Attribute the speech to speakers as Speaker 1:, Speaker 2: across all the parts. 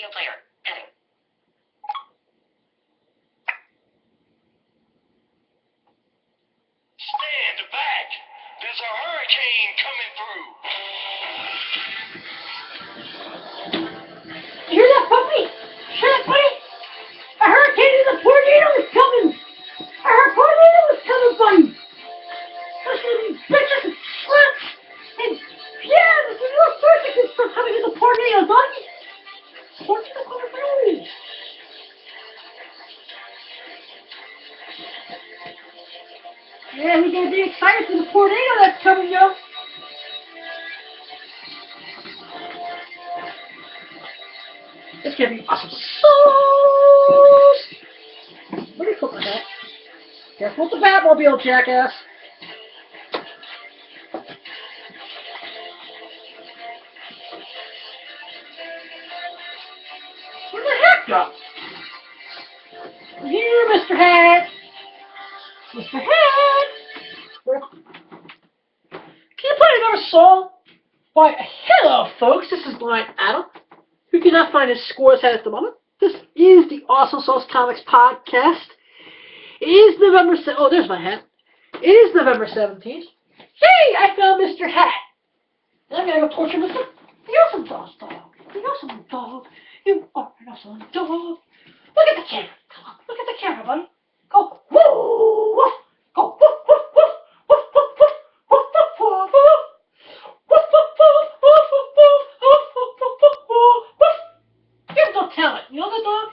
Speaker 1: video player. Heading.
Speaker 2: Stand back. There's a hurricane coming through.
Speaker 3: You hear that, puppy? Hear that, buddy? A hurricane and a tornado is coming. A tornado is coming, buddy. There's going to be bitches and slaps. And yeah, there's going to be all sorts of good stuff coming in the tornado, buddy. What's the coming through? Yeah, we gotta be excited for the tornado that's coming, yo. It's gonna be awesome sauce. What do you cook with that? Careful with the Batmobile, jackass. Where'd the hat go? Here, Mr. Hat. Mr. Hat. Can you play another song? Why, hello, folks. This is Blind Adam, who cannot find his scores hat at the moment. This is the Awesome Sauce Comics Podcast. It is November... Oh, there's my hat. It is November 17th. Hey, I found Mr. Hat. And I'm going to go torture Mr. The Awesome Sauce Dog. The Awesome Dog. You are an awesome dog. Look at the camera. Come on. Look at the camera, buddy. Go. Woo! Woof. Go. Woof, woof, woof. Woof, woof, woof. Woof, woof, woof. Woof, woof, woof. Woof, woof, woof. Woof, woof, woof. Woof, woof. You have no talent. You know that, dog?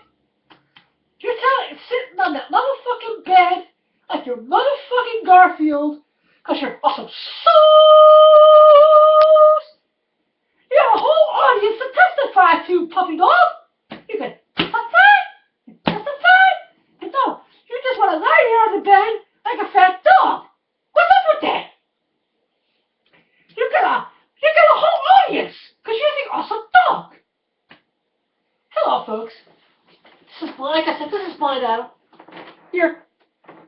Speaker 3: Your talent is sitting on that motherfucking bed like you're motherfucking Garfield because you're awesome sauce. You have a whole audience to testify to, puppy dog. You can testify. And no, you just want to lie here on the bed like a fat dog. What's up with that? You got a whole audience because you're the awesome dog. Hello, folks. This is, like I said, this is Blind Adam, your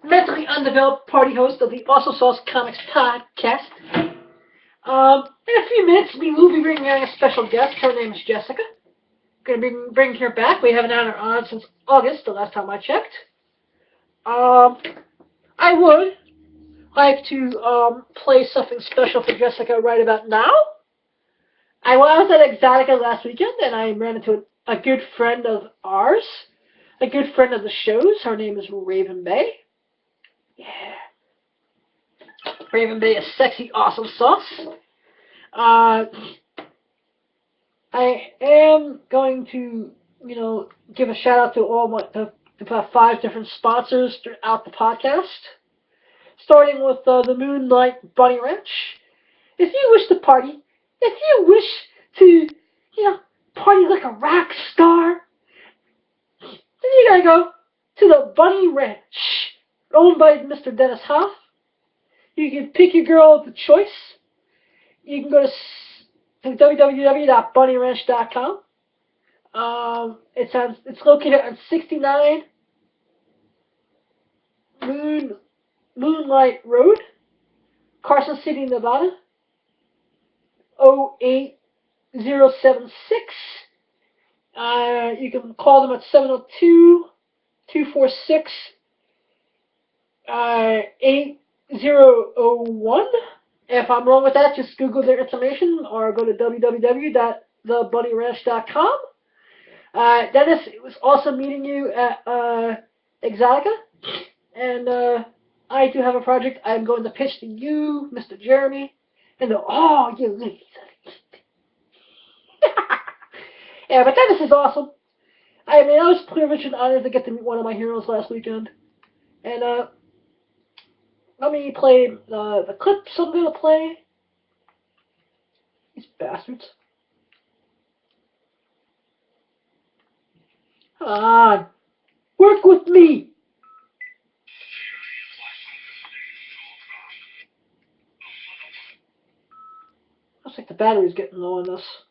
Speaker 3: mentally undeveloped party host of the Awesome Sauce Comics Podcast. In a few minutes, we will be bringing on a special guest. Her name is Jessica. Going to be bringing her back. We haven't had her on since August, the last time I checked. I would like to play something special for Jessica right about now. I was at exxxrotica last weekend, and I ran into a good friend of ours. A good friend of the show's. Her name is Raven Bay. Yeah. Raven Bay is sexy, awesome sauce. I am going to, give a shout out to all the 5 different sponsors throughout the podcast. Starting with the Moonlight Bunny Ranch. If you wish to party, if you wish to, party like a rock star, then you gotta go to the Bunny Ranch, owned by Mr. Dennis Hoff. You can pick your girl of the choice. You can go to www.bunnyranch.com. It's located on 69 Moonlight Road, Carson City, Nevada, 08076. You can call them at 702-246-8001. If I'm wrong with that, just Google their information or go to www.thebunnyranch.com. Dennis, it was awesome meeting you at exxxrotica. And I do have a project I'm going to pitch to you, Mr. Jeremy, and you ladies. Yeah, but Dennis is awesome. I was privileged and honored to get to meet one of my heroes last weekend. And let me play the clips I'm going to play. These bastards. Come on. Work with me. Looks like the battery's getting low on this.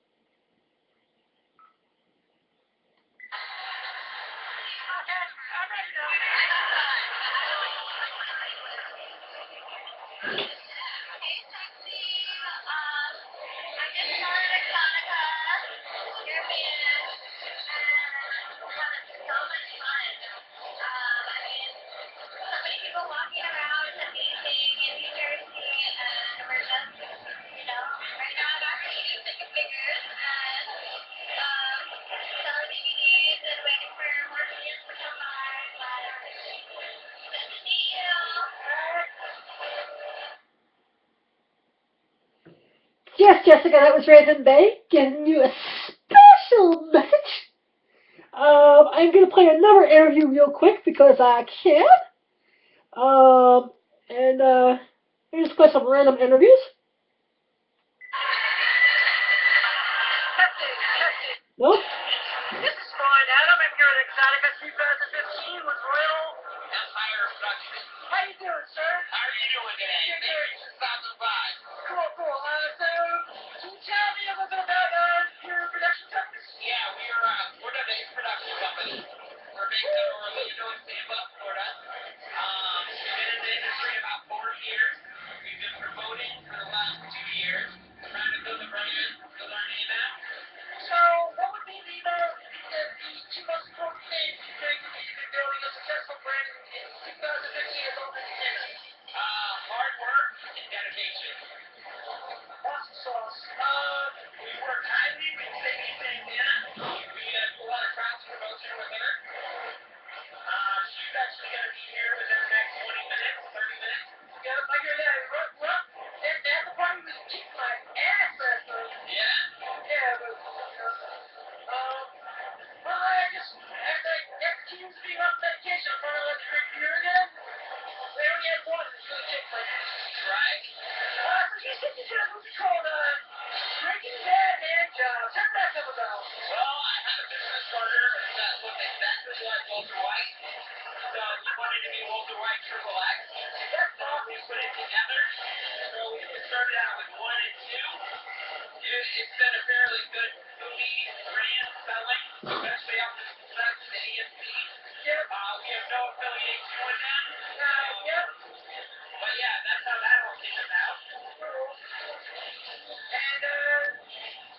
Speaker 3: Yes, Jessica, that was Raven Bay giving you a special message. I'm going to play another interview real quick because I can. Let me just play some random interviews. Nope.
Speaker 2: This is fine, Adam. I'm here at Exxxrotica 2015 with Royal Empire Production. How you doing, sir? How are you doing today? Thank you for stopping by. Cool. So, can you tell me a little bit about your production company? Yeah, we're the base production company. We're based in Orlando and Tampa, Florida. We've been in the industry about 4 years. We've been promoting for the last 2 years, trying to build a brand, build our name out. So, what would be the two most important things you think would be building a successful brand in 2015 as well as hard work and dedication. Awesome sauce. We work highly with Sadie Santana. We do a lot of cross promotion with her. She's actually going to be here within the next 20 minutes, 30 minutes. Yeah, I hear that. Well, at the party was kicking my ass last night. Yeah? Yeah, but, I just, after teams being off medication, I'm finally let to drink beer again. They only had one, it's really kicked my ass. Right. So you said you did a movie called, Breaking Bad Man Jobs. How did that come about? Well, I had a business partner that looked exactly like Walter White. So he wanted to be Walter White Triple X. That's awesome. We put it together. So we started out with 1 and 2. It's been a fairly good movie, brand selling, especially off the success of the AMC. Yep. We have no affiliation with them. Yep. But yeah, that's how that all came about. Cool. And,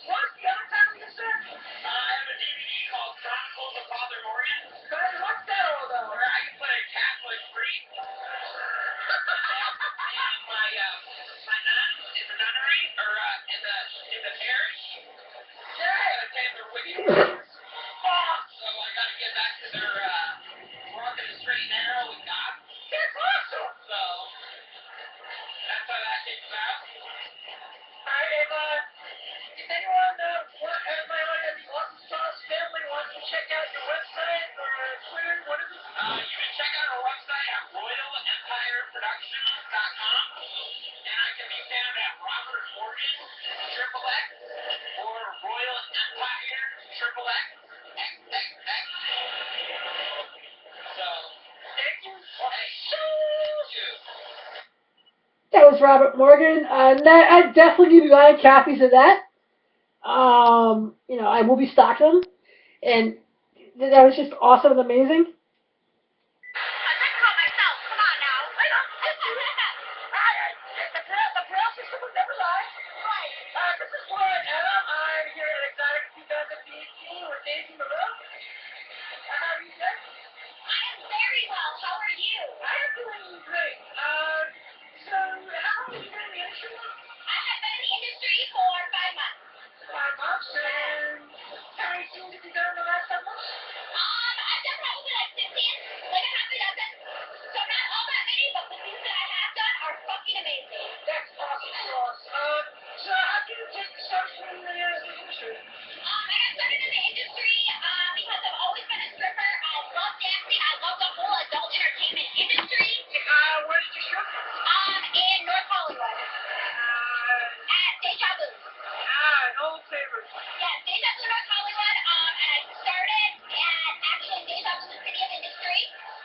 Speaker 2: what's the other title you said? I have a DVD called Chronicles of Father Morgan. What's that all about? Where I can play a Catholic priest. And my nun in the nunnery, or in the parish. Yeah. I gotta pay their wicked wages. So I gotta get back to their walking the straight and narrow with God. That's awesome. So that's how that came about. Alright, if anyone at the Awesome Sauce family wants to check out your website or Twitter, what is it? You can check out our website at royalempireproductions.com, and I can be found at Robert Morgan Triple X or Royal Empire Triple X XXX. So, thank you. Thank you.
Speaker 3: That was Robert Morgan. I definitely give you a lot of copies of that. I will be stocking them. And that was just awesome and amazing.
Speaker 2: I think about myself. Come on now. The braille system would never lie. Right. This is Floyd Adam. I'm here at Exxxrotica 2018 with Daisy Moreau. How are you, sir? I am very well. How are you? I am doing great. So, how long have you been in the industry? I have been in the industry for 5 months. 5 months? And how many scenes have you done in the last 5 months? I've done probably like 15, like a half a dozen. So not all that many, but the things that I have done are fucking amazing. That's awesome sauce. So how did you take the start in the industry? I got started in the industry because I've always been a stripper. I love dancing. I love the whole adult entertainment industry. Where did you strip? In North Hollywood. At Deja Vu. An old favorite. Yeah, Deja Vu, North Hollywood. And I started at actually Deja Vu, the city of industry,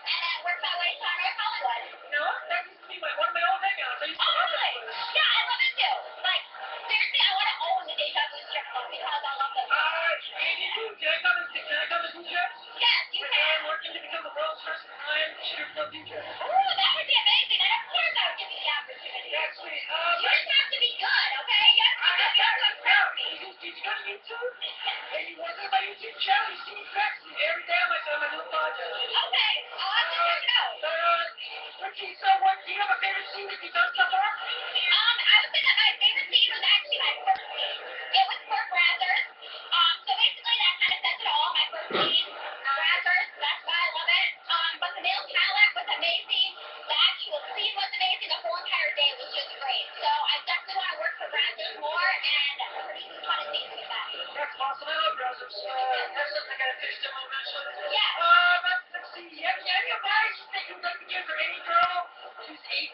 Speaker 2: and then worked my way to North Hollywood. You know what? That used to be one of my old hangouts. I used to love that place. Yeah, I love it too. Like, seriously, I want to own the Deja Vu strip club because I love it. You do? Can I come as DJ? Yes, you can. I'm working to become the world's first time strip club DJ. Ooh, that would be amazing. And of course I would give you the opportunity. That's sweet. You just have to be good, okay? You have to be good. You have to impress me. Did you go to YouTube? And you want to go to my YouTube channel? You see me practicing every day on my little podcast. Okay, I'll have to check it out. Okay, so what, do you have a favorite scene that you've done so far? I would say that my favorite scene was actually my first scene. It was for Brazzers. So basically that kind of says it all. My first scene, Brazzers, that's why I love it. But the male talent was amazing. The actual scene was amazing. The whole entire day was just great. So I definitely want to work for Brazzers more, and That's awesome. I love browsers. That's something I gotta finish demo eventually.
Speaker 1: Yeah.
Speaker 2: Let's see. Any advice that you would like to give for any girl who's 18,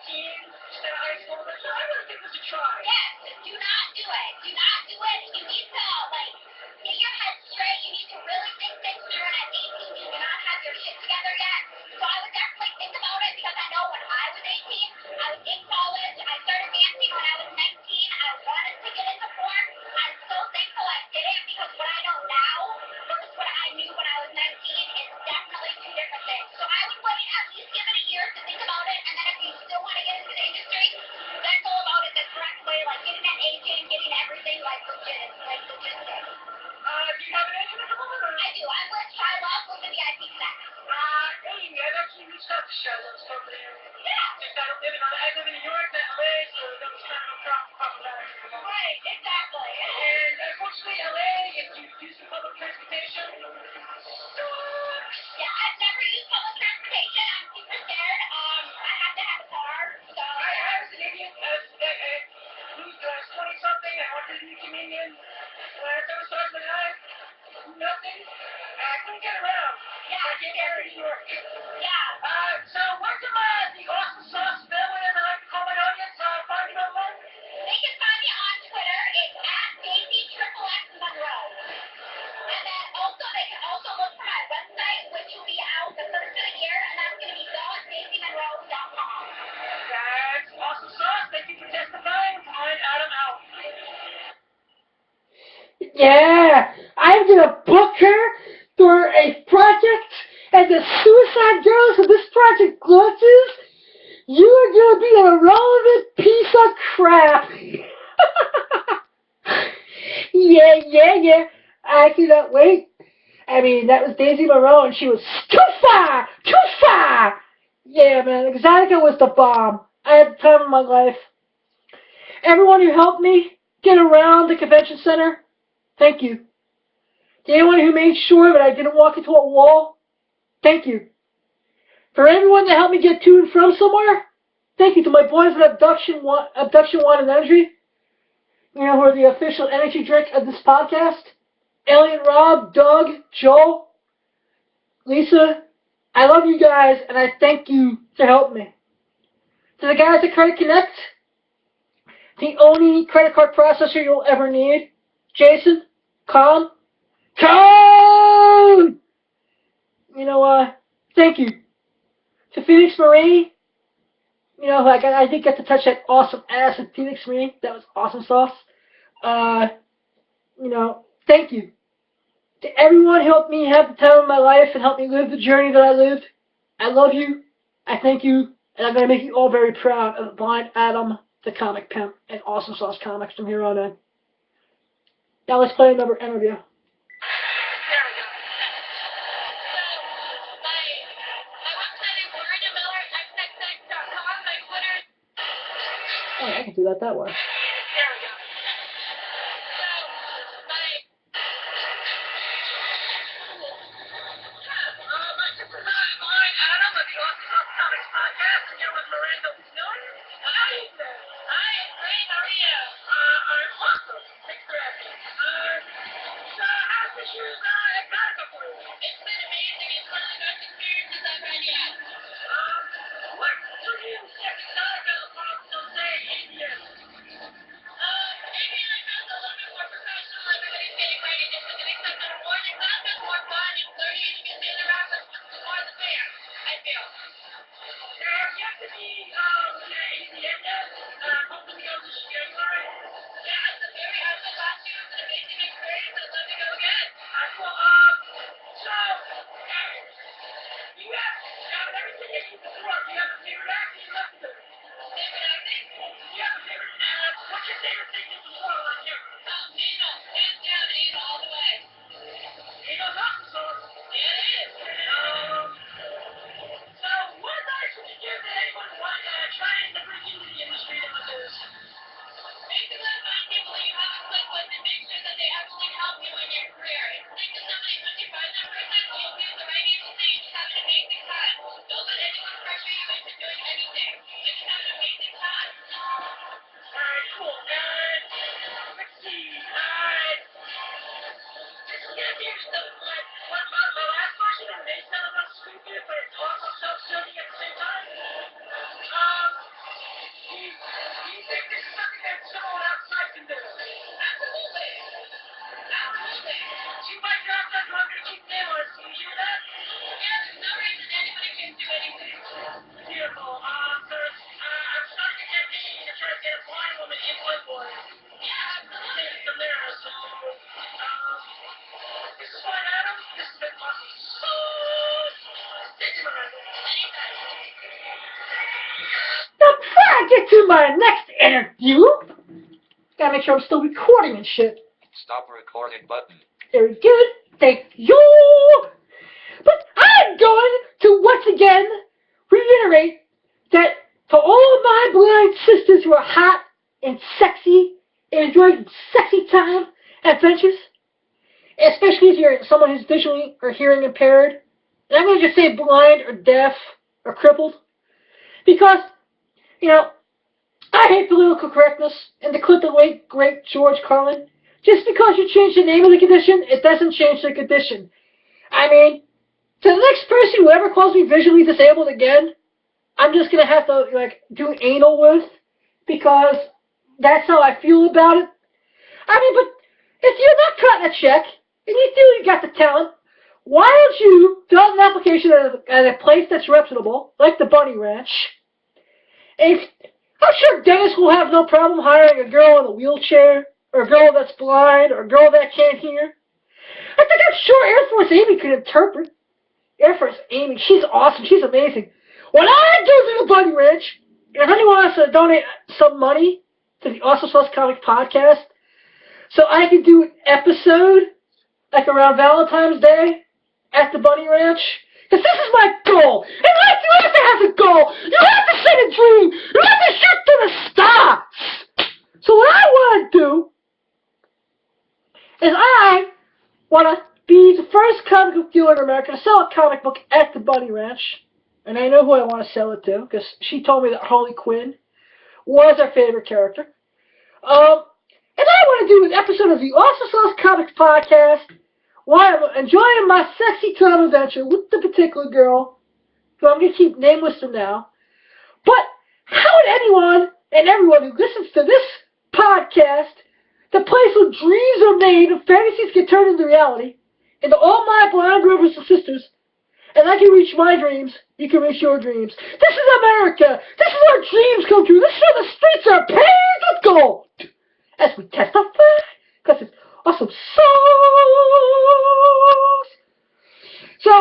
Speaker 2: just out of high school? Like, I really give this a try.
Speaker 1: Yes, do not do it. Do not do it. You need to, like, get your head straight. You need to really think things through. And at 18, you do not have your shit together yet. So I would definitely think about it because I know when I was 18, I was in college. I started dancing when I was 19. I wanted to get into porn. I'm so thankful I did it because what I know now versus what I knew when I was 19 is definitely two different things. So I would wait at least give it a year to think about it. And then if you still want to get into the industry, then go about it the correct way, like getting an agent, getting everything like legit, like logistics.
Speaker 2: Do you have an agent at the moment?
Speaker 1: I do. I'm with Shy Love with the VIP set.
Speaker 2: Hey, I've actually reached out to Shiloh, spoke to him.
Speaker 1: Yeah.
Speaker 2: Just I don't live in I live in New York, not LA, so that was kind of a problematic.
Speaker 1: Right, exactly.
Speaker 2: And unfortunately, LA, if you use the public transportation, sucks.
Speaker 1: Yeah, I've never used public transportation. I'm super scared. I have to have a car, so.
Speaker 2: I was an idiot who's 20 something. I wanted to be a comedian. When I first started my life, nothing. I couldn't get around.
Speaker 1: Yeah,
Speaker 2: I came back to New York.
Speaker 1: yeah.
Speaker 2: So where can the awesome sauce family, as I like to call my audience, find you online?
Speaker 1: They can find me on Twitter. It's at Daisy XXX Monroe. And then also they can also look for my website, which will be out the first of the year, and that's going to be daisymonroe.com.
Speaker 2: That's awesome sauce. Thank you for testifying. I'm Adam out.
Speaker 3: Yeah, I'm gonna book her for a project, and the Suicide Girls of this project glosses, you are gonna be an irrelevant piece of crap. Yeah. I cannot wait. I mean, that was Daisy Monroe, and she was too far. Yeah, man, Exxxrotica was the bomb. I had the time of my life. Everyone who helped me get around the convention center, thank you. To anyone who made sure that I didn't walk into a wall, thank you. For everyone that helped me get to and from somewhere, thank you. To my boys at Abduction One and Engery, who are the official energy drink of this podcast. Elliot, Rob, Doug, Joel, Lisa, I love you guys, and I thank you for helping me. To the guys at Credit Connect, the only credit card processor you'll ever need, Jason, Cone! Thank you. To Phoenix Marie, I did get to touch that awesome ass at Phoenix Marie. That was awesome sauce. Thank you. To everyone who helped me have the time of my life and helped me live the journey that I lived, I love you, I thank you, and I'm going to make you all very proud of Blind Adam, the comic pimp, and Awesome Sauce Comics from here on in. Now let's play another interview. Oh, I can do that way.
Speaker 2: She might drop that one, but she's nameless. Do you hear that?
Speaker 1: Yeah, there's no reason anybody can do anything.
Speaker 2: Beautiful. So, I'm starting to get to try to get a blind woman in one boy.
Speaker 1: Yeah, absolutely.
Speaker 2: From there, so, this is fine, Adam. This has been awesome. Thank you, Miranda.
Speaker 1: Anytime.
Speaker 3: Now, before I get to my next interview, gotta make sure I'm still recording and shit.
Speaker 4: Stop recording button.
Speaker 3: Very good. Thank you. But I'm going to once again reiterate that for all of my blind sisters who are hot and sexy and enjoy sexy time adventures, especially if you're someone who's visually or hearing impaired, and I'm going to just say blind or deaf or crippled, because, you know, I hate political correctness, and to quote the late, great George Carlin, just because you change the name of the condition, it doesn't change the condition. I mean, to the next person who ever calls me visually disabled again, I'm just going to have to, like, do anal with, because that's how I feel about it. I mean, but if you're not cutting a check, and you feel you got the talent, why don't you fill out an application at a place that's reputable, like the Bunny Ranch? And I'm sure Dennis will have no problem hiring a girl in a wheelchair, or a girl that's blind, or a girl that can't hear. I'm sure Air Force Amy could interpret. Air Force Amy, she's awesome, she's amazing. When I go to the Bunny Ranch, if anyone wants to donate some money to the Awesome Sauce Comic Podcast, so I can do an episode, like around Valentine's Day, at the Bunny Ranch, because this is my goal. And life, you have to have a goal. You have to set a dream. You have to shoot to the stars. So what I want to do is I want to be the first comic book dealer in America to sell a comic book at the Bunny Ranch. And I know who I want to sell it to, because she told me that Harley Quinn was her favorite character. And I want to do an episode of the Awesome Sauce Comics Podcast while I'm enjoying my sexy time adventure with the particular girl, who I'm going to keep nameless for now. But how would anyone and everyone who listens to this podcast, the place where dreams are made and fantasies get turned into reality, and to all my blind brothers and sisters, and I can reach my dreams, you can reach your dreams. This is America. This is where dreams come true. This is where the streets are paved with gold. As we testify, because it's awesome sauce. So,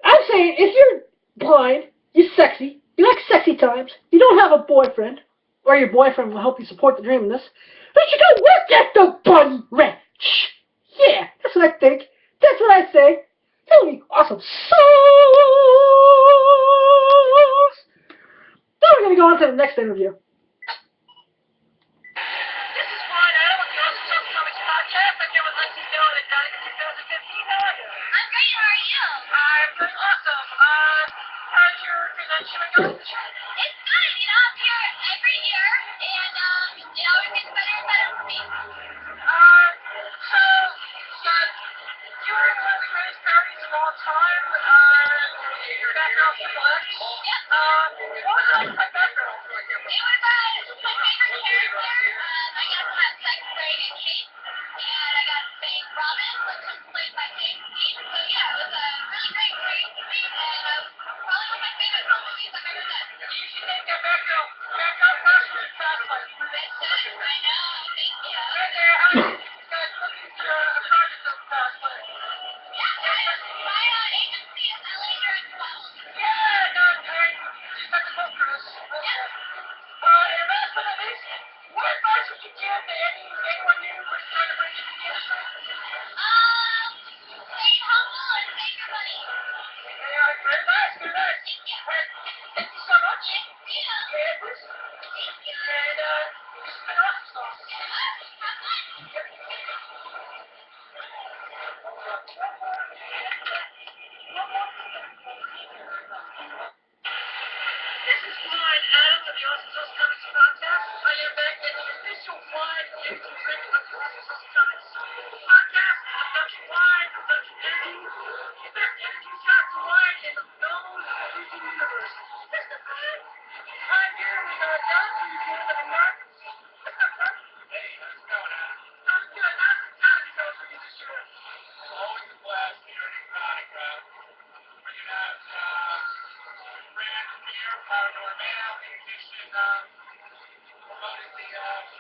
Speaker 3: I'm saying, if you're blind, you're sexy, you like sexy times, you don't have a boyfriend, or your boyfriend will help you support the dream in this, then you should go work at the Bunny Ranch. Yeah, that's what I think. That's what I say. That would be awesome sauce. Now we're going to go on to the next interview.
Speaker 2: This is Brian Adam with the Awesome Sauce Comics Podcast. I'm here with Lexi Hill at Exotic 2015. How are you?
Speaker 1: I'm great, how are you?
Speaker 2: I'm doing awesome. How's your convention going?
Speaker 1: It's good, you know, I'm here every year, and it always gets better and better for me.
Speaker 2: So, you were one of the greatest parodies of all time. Your background for Flex.
Speaker 1: Yep.
Speaker 2: What was it like my background?
Speaker 1: It was my favorite character. I got to have sex with Ray and Kate, and I got to sing Robin, which was played by Kate. So yeah, it was a really great experience for me, and it was probably one of my favorite film movies I've ever done.
Speaker 2: You should name that background first with Fast Life.
Speaker 1: I know, thank you.
Speaker 2: Right there, how you guys looking for a project of Fast Life?
Speaker 1: Yeah, my agency is LA Direct 12.
Speaker 2: Yeah, no, just have to vote for us. Always a blast here at Exxxrotica. Bringing out brand beer, paranormal, in addition, promoting the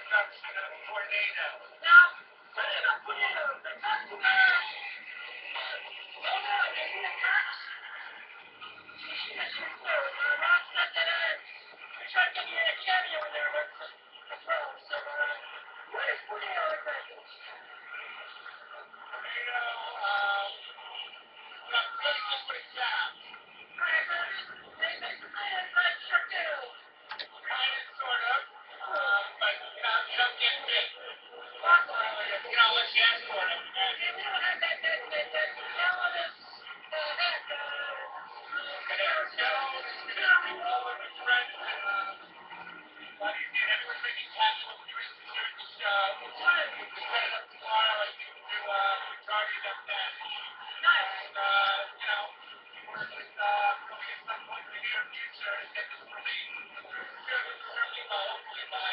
Speaker 2: production of Tornado. Now, what is a tornado? The customer. Oh no, they need a tax. Yes, sir. Rob said that I tried to get you a cameo in there as well. So, what is tornado exactly? Tornado, well, really just what it sounds. Alright, so they basically it's like shark tail. Kind of, sort of. But, you don't get bit. Awesome. Unless you ask for it. We don't have that smell of this, head, there's no all of his friends and, buddies and everyone's making casual drinks during the show. We'll set it up tomorrow. I think we'll do, parties up then. Nice. And, work with, probably at some point in the near future to get this released. Certainly, hopefully by,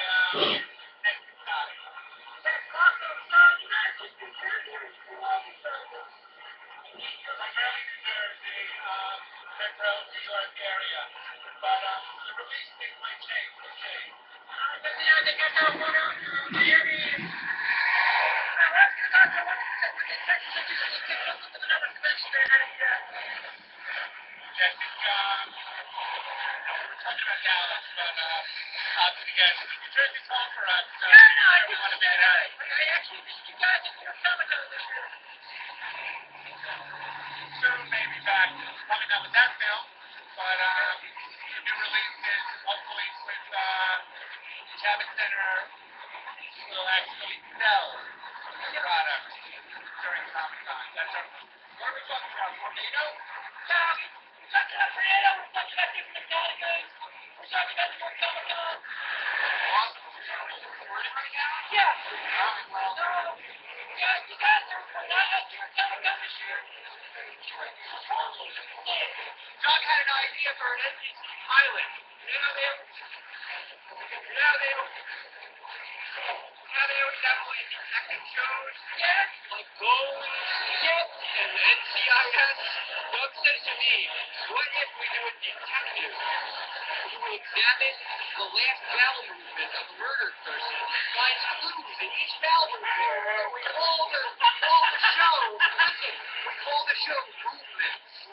Speaker 2: next time. That's awesome. So, you guys just do Jersey or you do all these circles? Primarily New Jersey, Metro, New York area. But, the release thing might change. We'll see. They got that one out in Miami. Now, let's get back to what in Texas. I just picked up with another convention there. Yes, it's, we're talking about Dallas, but, again, New Jersey's home for us, so we want to make it out. I actually think you guys in your Comic-Con this year. Soon, maybe back. Probably not with that film, but, the new release is hopefully with, Cabot Center will actually sell the product during Comic-Con. That's our, what are we talking about? Tornado? We're talking about Tornado, we're talking about different Metallicas, we're talking about the more Comic-Con. Awesome. Recording right now? Yeah. Alright, well. So, you guys are not out here at Comic-Con this year? Doug had an idea for an NBC pilot. They always have all these detective shows. Yeah. Like Boes, and NCIS. Doug said to me, what if we do a detective who will examine the last bowel movement of a murdered person and finds clues in each bowel movement? We call the show, listen, we call the show Movements.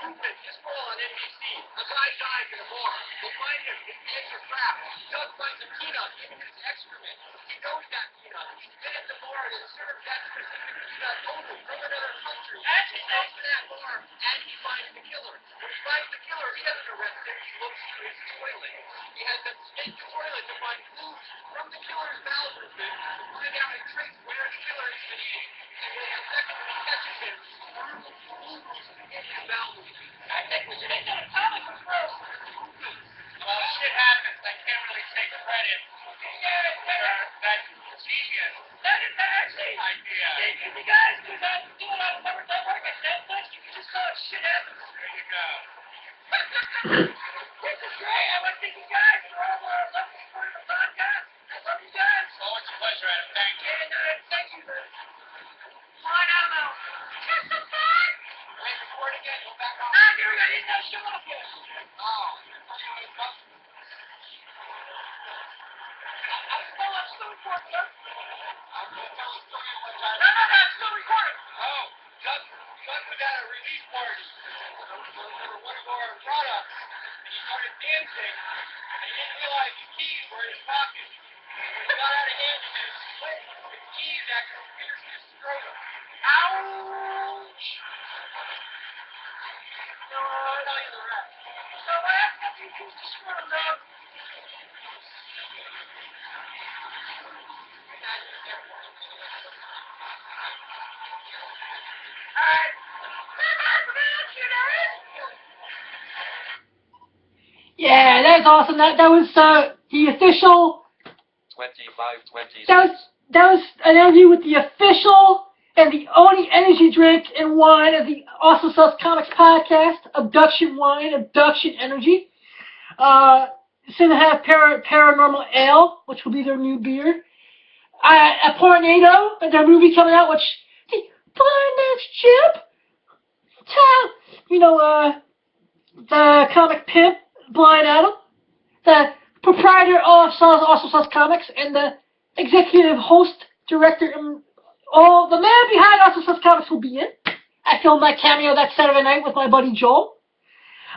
Speaker 2: Movement, this fall on NBC. A guy dies in a bar. They find him. His eggs are cracked. Doug finds a peanut in his excrement. He knows that peanut. He's been at the bar and served that specific peanut only from another country. And he goes to that bar and he finds the killer. When he finds the killer, he doesn't arrest him. He looks through his toilet. He has them scan the toilet to find clues from the killer's bowel movement to find out and trace where the killer has been eating. And when he catches him through clues in his bowel movement. I think we should make that a comic book first. Well, shit happens. I can't really take credit for that genius. That is actually idea. You guys could do it on work at Netflix. You can just call it Shit Happens. There you go. This is great. I want to thank you guys for all the lovely support of the podcast. I love you guys. Always a pleasure, Adam. Thank you. And thank you for flying out of the just some fun. Wait, record again. Go back on. Ah, dude, I didn't know show off yet. Oh. I'm still recording, sir. I'm going to tell a story one time. No, I'm still recording. Oh, Doug was at a release party for one of our products, and he started dancing, and he didn't realize his keys were in his pocket. When he got out of hand, his keys actually pierced his scrotum. Ouch! So, I'll tell you the rest. So, what happened after you pierced your scrotum, Doug?
Speaker 3: Yeah, that's awesome. That was the official.
Speaker 4: 2520.
Speaker 3: That was an interview with the official and the only energy drink and wine of the Awesome Sauce Comics podcast, Abduction Wine, Abduction Energy. Soon to have Paranormal Ale, which will be their new beer. a Tornado, the movie coming out, which the Blind Man's Chip, the comic pimp, Blind Adam, the proprietor of Awesome Sauce Comics, and the executive host, director, and all the man behind Awesome Sauce Comics will be in. I filmed my cameo that Saturday night with my buddy Joel.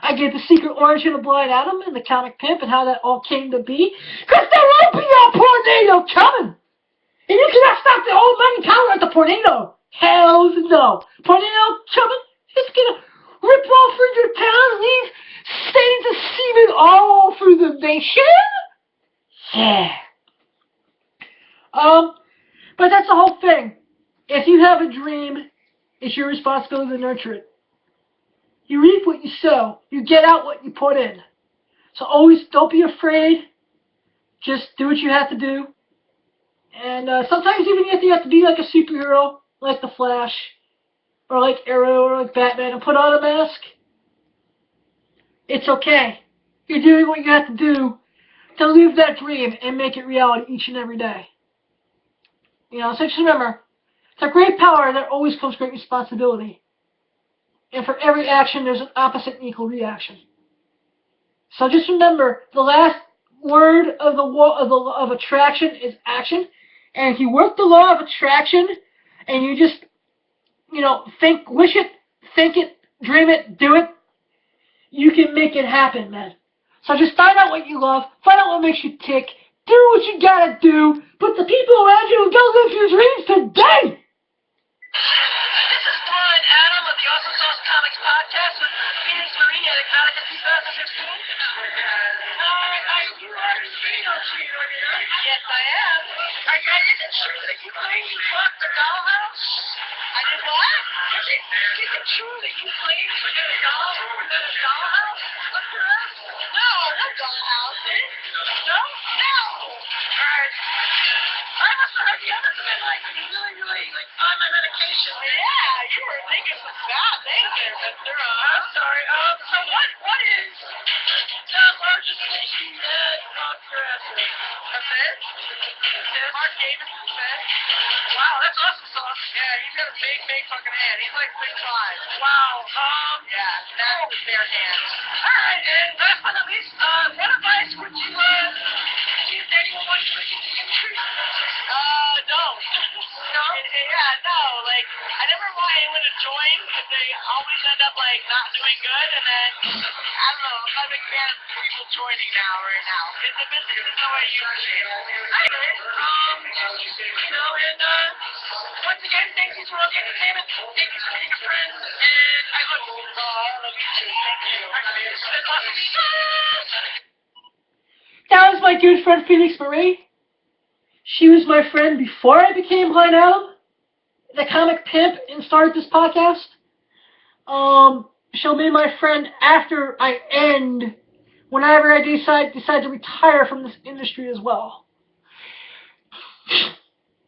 Speaker 3: I gave the secret origin of Blind Adam and the comic pimp and how that all came to be. Because there won't be no tornado coming! And you cannot stop the almighty power of the tornado! Hell no! Tornado coming? It's gonna rip all through your town and leave stains of semen all through the nation? Yeah. But that's the whole thing. If you have a dream, it's your responsibility to nurture it. You reap what you sow. You get out what you put in. So always don't be afraid. Just do what you have to do. And sometimes even if you have to be like a superhero, like the Flash, or like Arrow, or like Batman, and put on a mask, it's okay. You're doing what you have to do to live that dream and make it reality each and every day. So just remember, to great power, there always comes great responsibility. And for every action, there's an opposite and equal reaction. So just remember, the last word of of attraction is action. And if you work the law of attraction, and you just, wish it, think it, dream it, do it, you can make it happen, man. So just find out what you love, find out what makes you tick, do what you gotta do, but the people around you go live your dreams today!
Speaker 2: This is Blind Adam of the Awesome Sauce Comics Podcast with Phoenix Marine at Exxxrotica 2016. You are the Pheniox cheater, are you? Yes, I am. Is it true that you claim you fucked the dollhouse? I did what? Is it true that you claim you did a dollhouse? What's the rest? No, no dollhouse. No? No! Alright. I must have heard you must have been really on my medication. Yeah, you were thinking some bad things there, mister. I'm sorry. So what is the largest fish that popped your ass? A fish? Mark Davison's fish. Wow, that's awesome sauce. Yeah, he's got a big fucking hand. He's like 6'5". Wow. Yeah, that's his bare hand. Alright, and last but not least, what advice would you give to anyone wanting to get into the industry? No. No? Yeah, no. I never want anyone to join because they always end up, not doing good, and then, I don't know, I'm not a big fan of people joining right now. Because the business is the way you should. Anyways, and, once again, thank you for all the entertainment, thank you for being a friend, and I love you. I love you too, thank you. That's awesome.
Speaker 3: That was my good friend Phoenix Marie. She was my friend before I became Blind Adam, the comic pimp, and started this podcast. She'll be my friend after I end, whenever I decide to retire from this industry as well.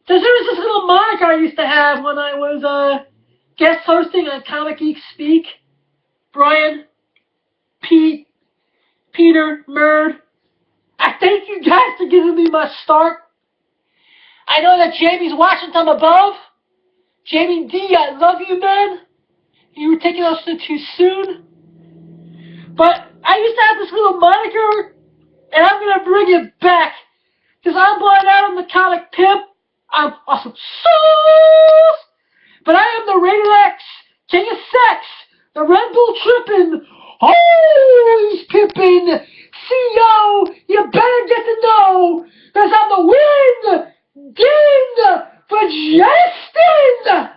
Speaker 3: There was this little moniker I used to have when I was guest hosting on Comic Geek Speak. Brian, Pete, Peter, Merd. I thank you guys for giving me my start. I know that Jamie's watching from above. Jamie D, I love you, man. You were taking us too soon. But I used to have this little moniker, and I'm going to bring it back. Because I'm Blind Adam, the comic pimp. I'm awesome sauce. But I am the Rated X, King of Sex, the Red Bull trippin', always pimpin', CEO, you better get to know, because I'm the win, for Justin!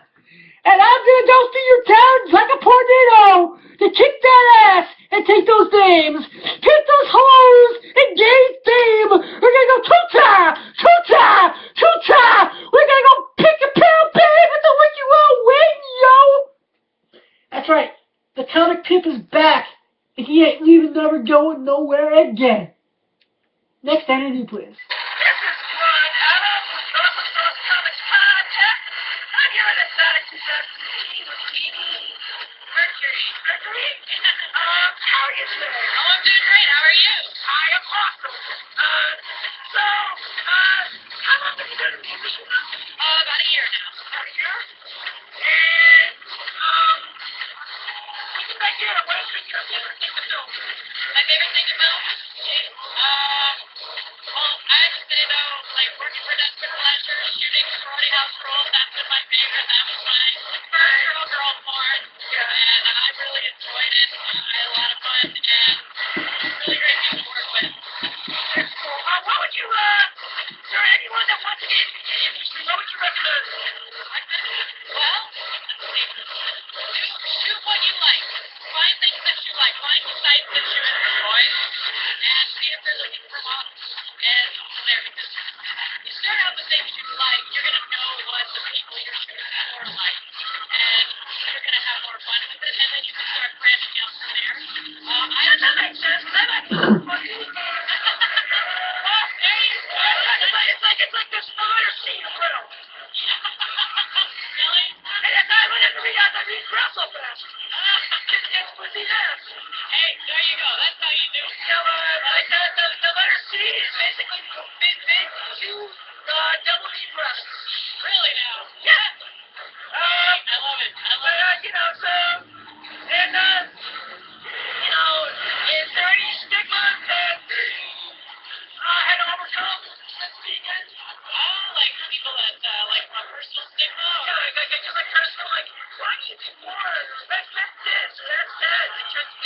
Speaker 3: And I'm gonna go through your towns like a tornado to kick that ass and take those names, hit those hoes, and gain fame. We're gonna go two-tie. We're gonna go pick a pound bag with the wiki well win, yo. That's right. The comic pimp is back, and he ain't leaving, never going nowhere again. Next interview, please.
Speaker 2: This is Blind Adam, the Awesome Sauce Comics Podcast. I'm here at Exotic 2016 with Mercury. Mercury? How are you today? Oh, I'm doing great. How are you? I am awesome. How long have you been in the industry? a year now. About a year? And, what's your idea? What is your favorite thing to film? My favorite thing to film? Well, I have to say though, like working for Desperate Pleasure, shooting sorority house roles, that's been my favorite. That was my first girl porn, and I really enjoyed it. I had a lot of fun, and really great people to work with. That's cool. What would you, is there anyone that wants to get into the industry? What would you recommend? Well, shoot what you like. Find things that you like. Find sites that you enjoy, and see if they're looking for models. And from there, because you start out with things you like, you're going to know what the people you're shooting for like, and you're going to have more fun with it, and then you can start branching out from there. That makes sense. That makes sense. Well, there you go. It's like this fire scene grill. Really? And I read grill so fast. It's pussy ass. Hey, there you go. That's how you do it. So, like the letter C is basically big, two, double D breasts. Really now? Yeah. I love it. You know, so, and, you know, is there any stigma that had to overcome since vegan? Like people that, like, my personal stigma? Or? Yeah, like personal, like, why do you do more? That's this, or that's that.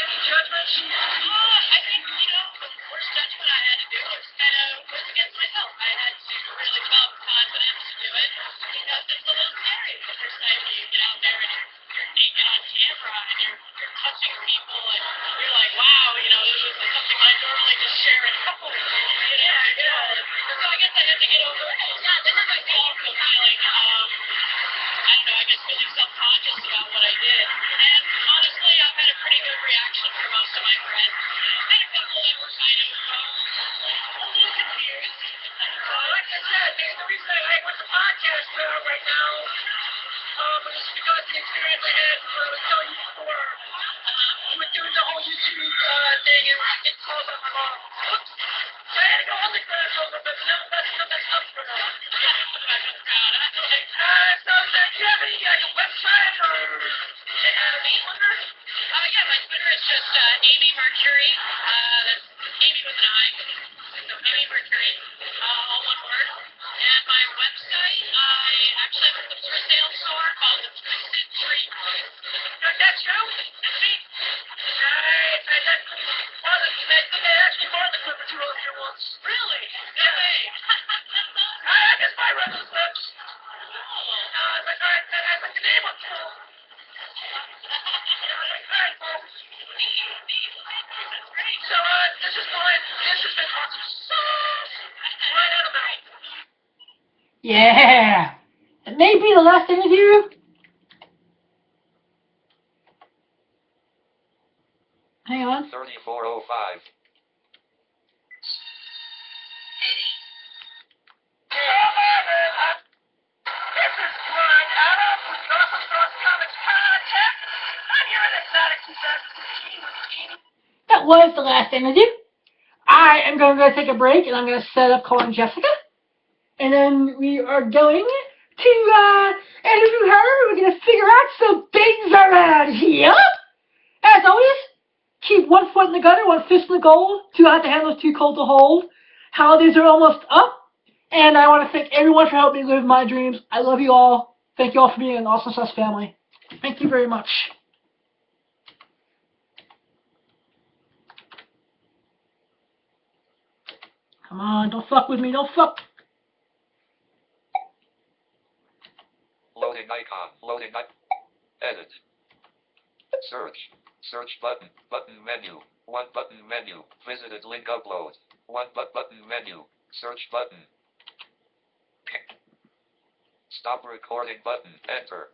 Speaker 2: Any judgment? I think, you know, the worst judgment I had to do was against myself. I had to really develop confidence to do it, because it's a little scary the first time you get out there and you're naked on camera and you're touching people and you're like, wow, you know, this is something I normally just share in couples. So I guess I had to get over it. Yeah, then I might be also feeling, I don't know, I guess feeling self-conscious about what I did. And honestly, I've had a pretty good reaction from most of my friends. I had a couple that were kind of a little confused. Like I said, the reason I went to podcast right now was because the experience I had, I was telling you before, with doing the whole YouTube thing and it calls on my mom. Oops. I had to go on the class a little bit, but now that's up for now. So, do you have any website or Twitter? Yeah, my Twitter is just Amy Mercury. That's Amy with an I. So Amy Mercury, all one word. And my website, I actually have a for sale store called the Twisted Tree. That's you? That's me? Nice. They actually bought the clip or two over here once. Really? No way. I just buy regular clips. But the name was cool. Alright, folks. So, this has been awesome sauce. Right out of the mouth.
Speaker 3: Yeah. It may be the last interview. Hang on.
Speaker 4: 3405.
Speaker 2: This is Brian Adam with the Awesome Sauce Comics Podcast. I'm here at Exotic 2015 with Amy.
Speaker 3: That was the last interview. I am going to go take a break, and I'm going to set up calling Jessica. And then we are going to interview her. We're going to figure out some things around here. As always, keep one foot in the gutter, one fist in the goal. Too hot to handle, too cold to hold. Holidays are almost up. And I want to thank everyone for helping me live my dreams. I love you all. Thank you all for being an Awesome Sauce family. Thank you very much. Come on, don't fuck with me, don't fuck.
Speaker 4: Loading icon. Loading icon. Edit. Search. Search button. Button menu. One button menu. Visited link upload. One button menu. Search button. Stop recording button. Enter.